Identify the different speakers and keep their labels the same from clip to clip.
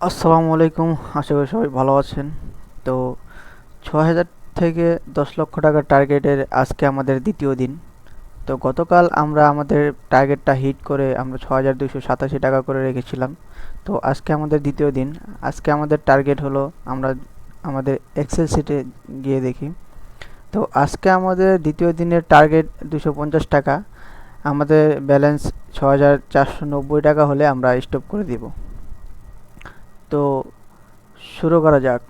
Speaker 1: আসসালামু আলাইকুম। আশা করি সবাই ভালো আছেন। তো ৬,০০০ থেকে ১০ লক্ষ টাকার টার্গেটের আজকে আমাদের দ্বিতীয় দিন। তো গতকাল আমরা আমাদের টার্গেটটা হিট করে আমরা ৬,২৮৭ টাকা করে রেখেছিলাম। তো আজকে আমাদের দ্বিতীয় দিন। আজকে আমাদের টার্গেট হলো, আমরা আমাদের এক্সেল শিটে গিয়ে দেখি। তো আজকে আমাদের দ্বিতীয় দিনের টার্গেট ২৫০ টাকা। আমাদের ব্যালেন্স ৬,৪৯০ টাকা হলে আমরা স্টপ করে দিব। তো শুরু করা যাক।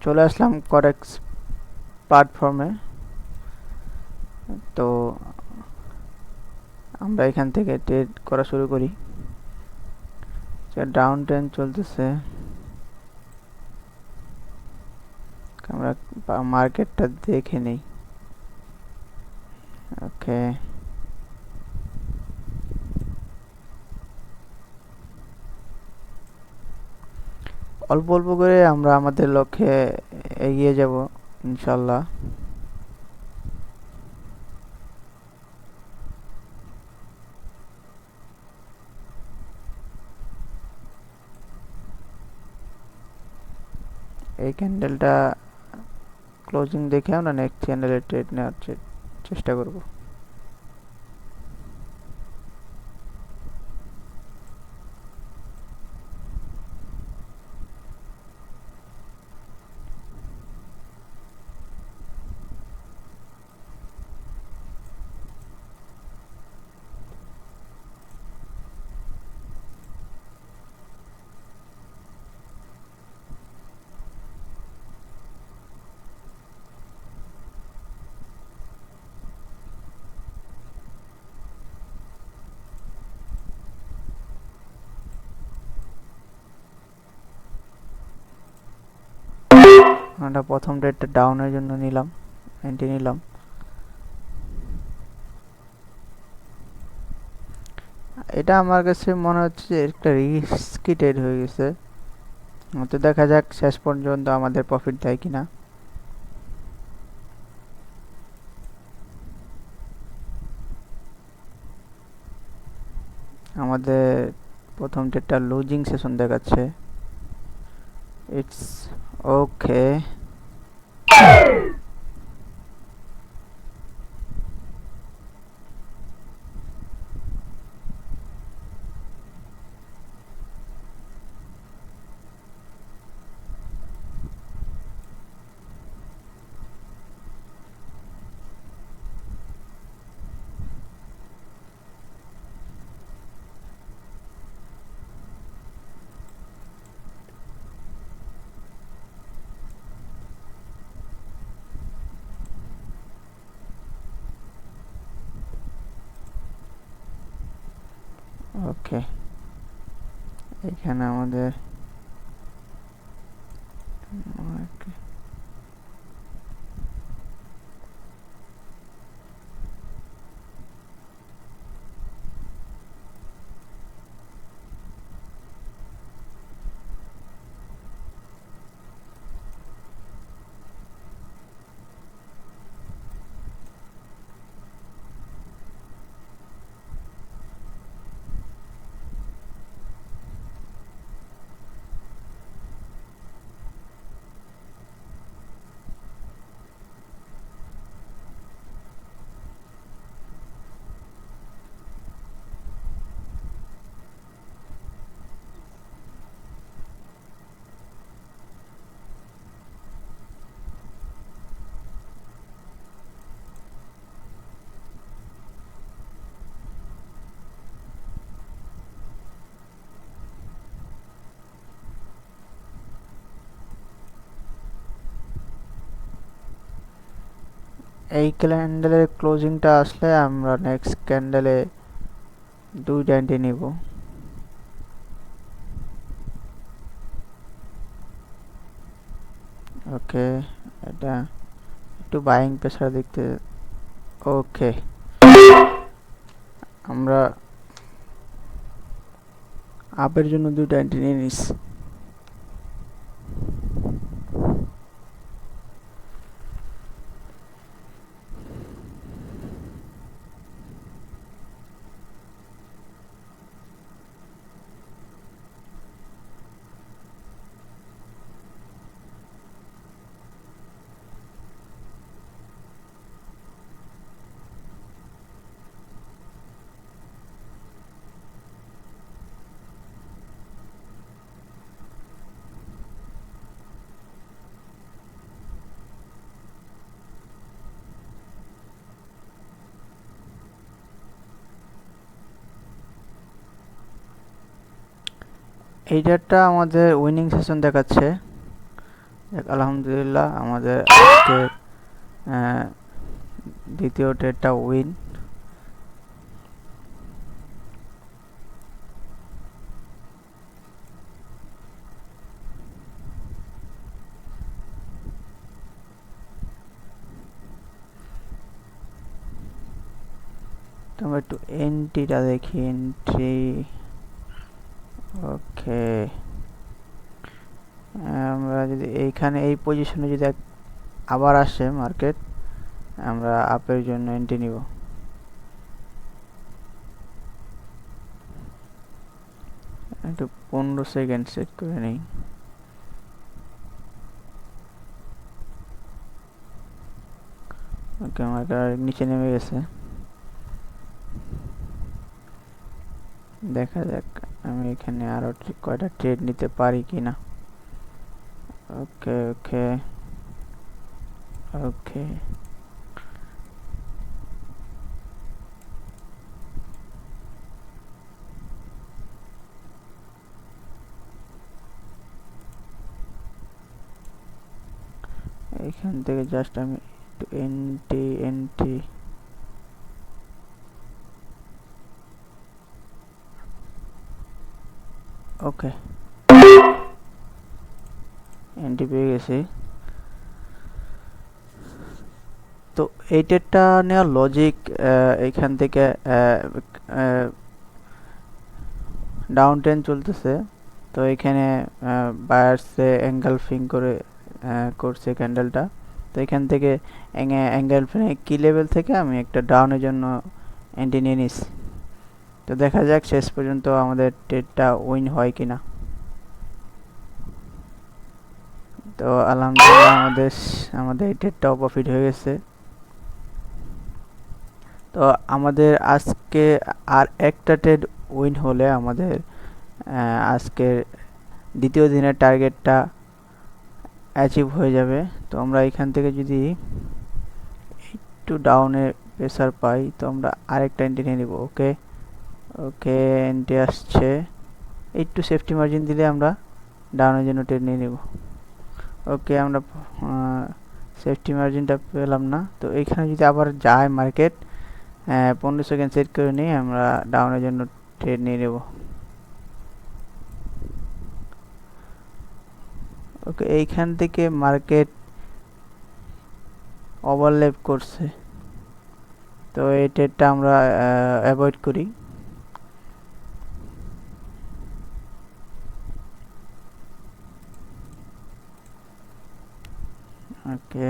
Speaker 1: চলে আসলাম করেক্স প্ল্যাটফর্মে। তো আমরা এখান থেকে ট্রেড করা শুরু করি। ডাউন ট্রেন্ড চলতেছে। আমরা মার্কেটটা দেখে নিই। ওকে, অল্প অল্প করে আমরা আমাদের লক্ষ্যে এগিয়ে যাব ইনশাল্লাহ। এই ক্যান্ডেলটা ক্লোজিং দেখে আমরা নেক্সট ক্যান্ডেলের ট্রেড নেওয়ার চেষ্টা করব। আমরা প্রথম ট্রেডটা ডাউনের জন্য নিলাম, এন্ট্রি নিলাম। এটা আমার কাছে মনে হচ্ছে যে একটা রিস্কি ট্রেড হয়ে গেছে। তো দেখা যাক শেষ পর্যন্ত আমাদের প্রফিট দেয় কিনা। আমাদের প্রথম ট্রেডটা লুজিং সেশন দেখাচ্ছে। It's okay. ওকে, এখানে আমাদের okay, এই ক্যান্ডেলের ক্লোজিংটা আসলে আমরা নেক্সট ক্যান্ডেলে দুইটা এন্ট্রি নিব। ওকে, এটা একটু বাইং প্রেসার দেখতে। ওকে, আমরা আপের জন্য দুইটা এন্ট্রি নিয়ে নিচ্ছি। এইটা আমাদের উইনিং সেশন দেখাচ্ছে। আলহামদুলিল্লাহ আমাদের আজকে দ্বিতীয় ট্রেডটা উইন। তো আমরা একটু এন্ট্রিটা দেখি। এন্ট্রি ওকে, আমরা যদি এইখানে এই পজিশনে যদি আবার আসে মার্কেট, আমরা আপের জন্য এন্ট্রি নিব। একটু 15 সেকেন্ড সেট করে নেই। ওকে, আমার নিচে নেমে গেছে। দেখা যাক আমি এখানে আরো কয়টা ট্রেড নিতে পারি কিনা। ওকে ওকে ওকে, এখান থেকে জাস্ট আমি একটু এন্ট্রি এন্ট্রি ওকে, এন্ট্রি পেয়ে গেছি। তো এই ট্রেডটা নেওয়ার লজিক, এখান থেকে ডাউন ট্রেন চলতেছে, তো এখানে বায়ার্সে এঙ্গালফিং করে করছে ক্যান্ডেলটা। তো এখান থেকে এঙ্গালফিং কি লেভেল থেকে আমি একটা ডাউনের জন্য এন্ট্রি নিয়ে নিছি। তো দেখা যাক শেষ পর্যন্ত আমাদের ট্রেডটা উইন হয় কিনা। তো আলহামদুলিল্লাহ আমাদের এই ট্রেডটাও প্রফিট হয়ে গেছে। তো আমাদের আজকে আর একটা ট্রেড উইন হলে আমাদের আজকের দ্বিতীয় দিনের টার্গেটটা অ্যাচিভ হয়ে যাবে। তো আমরা এখান থেকে যদি একটু ডাউনের প্রেসার পাই, তো আমরা আরেকটা এন্ট্রি নিয়ে নিব। ওকে ওকে, এন্ট্রি আসছে। একটু সেফটি মার্জিন দিলে আমরা ডাউনের জন্য ট্রেড নিয়ে নিব। ওকে, আমরা সেফটি মার্জিনটা পেলাম না। তো এইখানে যদি আবার যায় মার্কেট, 15 সেকেন্ড সেট করে নিয়ে আমরা ডাউনের জন্য ট্রেড নিয়ে নেব। ওকে, এইখান থেকে মার্কেট ওভারল্যাপ করছে, তো এই ট্রেডটা আমরা অ্যাভয়েড করি। ওকে,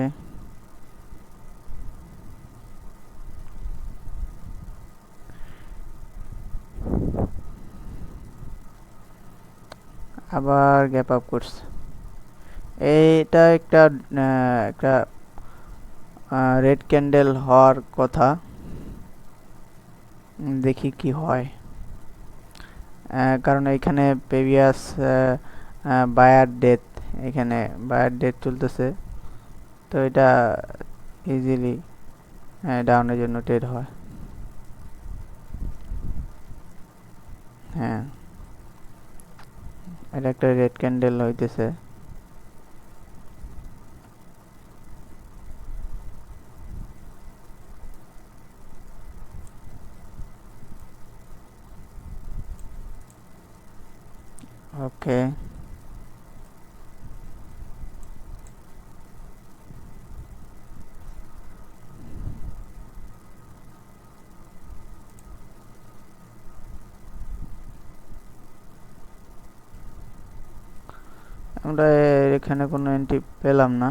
Speaker 1: আবার গ্যাপ আপ করছে। এইটা একটা একটা রেড ক্যান্ডেল হওয়ার কথা, দেখি কি হয়। কারণ এখানে প্রিভিয়াস বায়ার ডেথ, এখানে বায়ার ডেথ চলতেছে, তো এটা ইজিলি ডাউনের জন্য ট্রেড হয়। হ্যাঁ, এটা একটা রেড ক্যান্ডেল হইতেছে। ওকে, আমরা এখানে কোনো এন্ট্রি পেলাম না।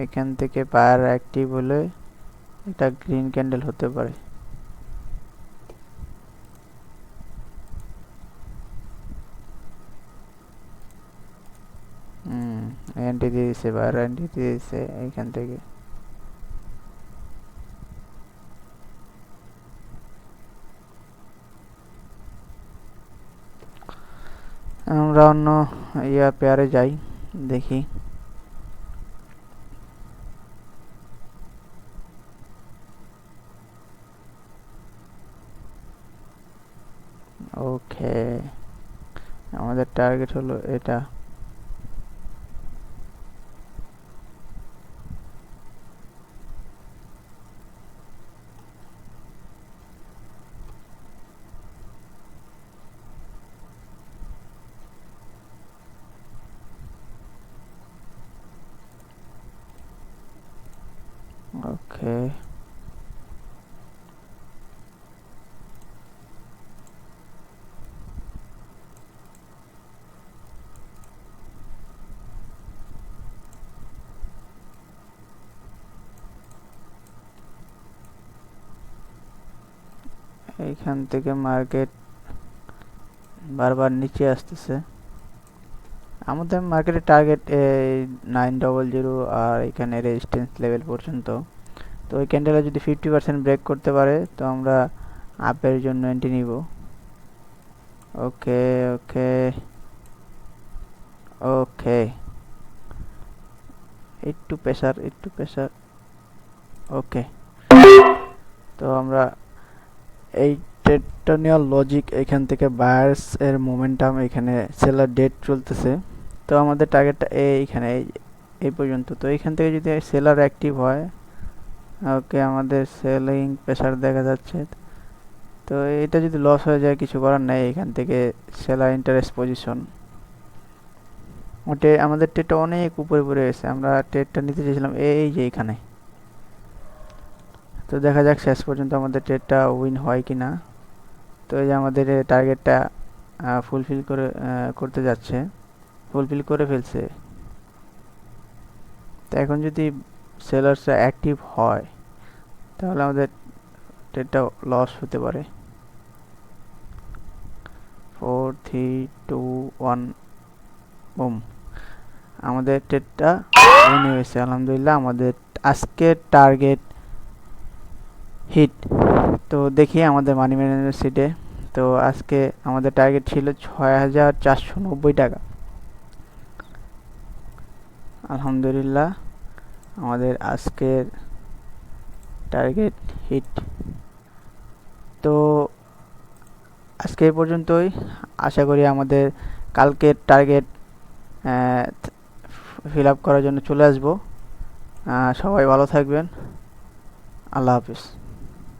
Speaker 1: এখান থেকে বায়ার অ্যাক্টিভ হলে এটা গ্রিন ক্যান্ডেল হতে পারে। এন্ট্রি দিয়ে দিছে, বায়ার এন্ট্রি দিয়ে দিছে এইখান থেকে। আমরা অন্য পেয়ারে যাই, দেখি। ওকে, আমাদের টার্গেট হলো এটা। ওকে, এইখান থেকে মার্কেট বারবার নিচে আসতেছে। আমাদের মার্কেটের টার্গেট এই 900 আর এখানে রেজিস্ট্যান্স লেভেল পর্যন্ত। তো ওই ক্যান্ডেলে যদি 50% ব্রেক করতে পারে তো আমরা আপের জন্য এন্ট্রি নিব। ওকে ওকে ওকে, একটু প্রেসার, একটু প্রেসার। ওকে, তো আমরা এই ট্রেডটা নেওয়ার লজিক, এখান থেকে বায়ার্স এর মোমেন্টাম, এখানে সেলার ডেট চলতেছে। তো আমাদের টার্গেটটা এইখানে এই পর্যন্ত। তো এইখান থেকে যদি সেলার অ্যাক্টিভ হয়, ওকে, আমাদের সেলিং প্রেসার দেখা যাচ্ছে। তো এটা যদি লস হয়ে যায় কিছু করার নাই, এখান থেকে সেলার ইন্টারেস্ট পজিশন ওটে। আমাদের ট্রেডটা অনেক উপরে পড়ে গেছে, আমরা ট্রেডটা নিতে চেয়েছিলাম এই যে এখানে। তো দেখা যাক শেষ পর্যন্ত আমাদের ট্রেডটা উইন হয় কি না। তো এই যে আমাদের টার্গেটটা ফুলফিল করতে যাচ্ছে, ফুলফিল করে ফেলছে। তো এখন যদি সেলার্সরা অ্যাক্টিভ হয় তাহলে আমাদের ট্রেডটা লস হতে পারে। 4 3 2 1, বুম, আমাদের ট্রেডটা উইন হয়েছে আলহামদুলিল্লাহ। আমাদের আজকের টার্গেট হিট। তো দেখি আমাদের মানি ম্যানেজার সিটে, তো আজকে আমাদের টার্গেট ছিল 6490 টাকা। আলহামদুলিল্লাহ আমাদের আজকের টার্গেট হিট। তো আজকে এই পর্যন্তই। আশা করি আমাদের কালকের টার্গেট ফিল আপ করার জন্য চলে আসবো। সবাই ভালো থাকবেন। আল্লাহ হাফিজ।